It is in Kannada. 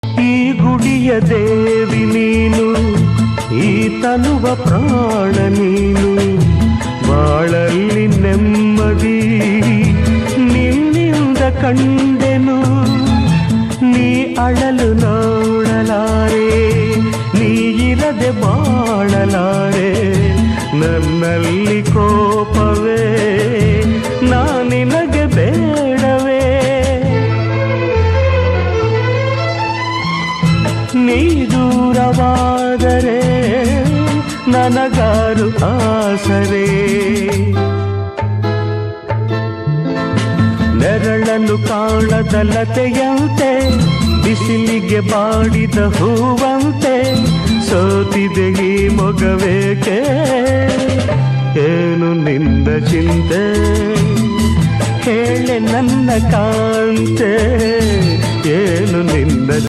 ಈ ಗುಡಿಯ ದೇವಿ ನೀನು, ಈ ತನುವ ಪ್ರಾಣ ನೀನು, ಬಾಳಲ್ಲಿ ನೆಮ್ಮದಿ ನಿನ್ನಿಂದ ಕಂಡೆನು. ನೀ ಅಳಲು ನೋಡಲಾರೆ, ನೀ ಇರದೆ ಬಾಳಲಾರೆ. ನನ್ನಲ್ಲಿ ಕೋಪವೇ ನಾನಿನಗೆ ಬೇಡವೇ. ನೀ ದೂರವಾದರೆ ನನಗಾರು ಆಸರೆ. ನೆರಳನ್ನು ಕಾಣದ ಲತೆಯಂತೆ, ಬಿಸಿಲಿಗೆ ಬಾಡಿದ ಹೂವಂತೆ, ಸೋತಿದೆ ಈ ಮೊಗವೇಕೆ. ಏನು ನಿಂದ ಚಿಂತೆ ಹೇಳೆ ನನ್ನ ಕಾಂತೆ, ಏನು ನಿಂದ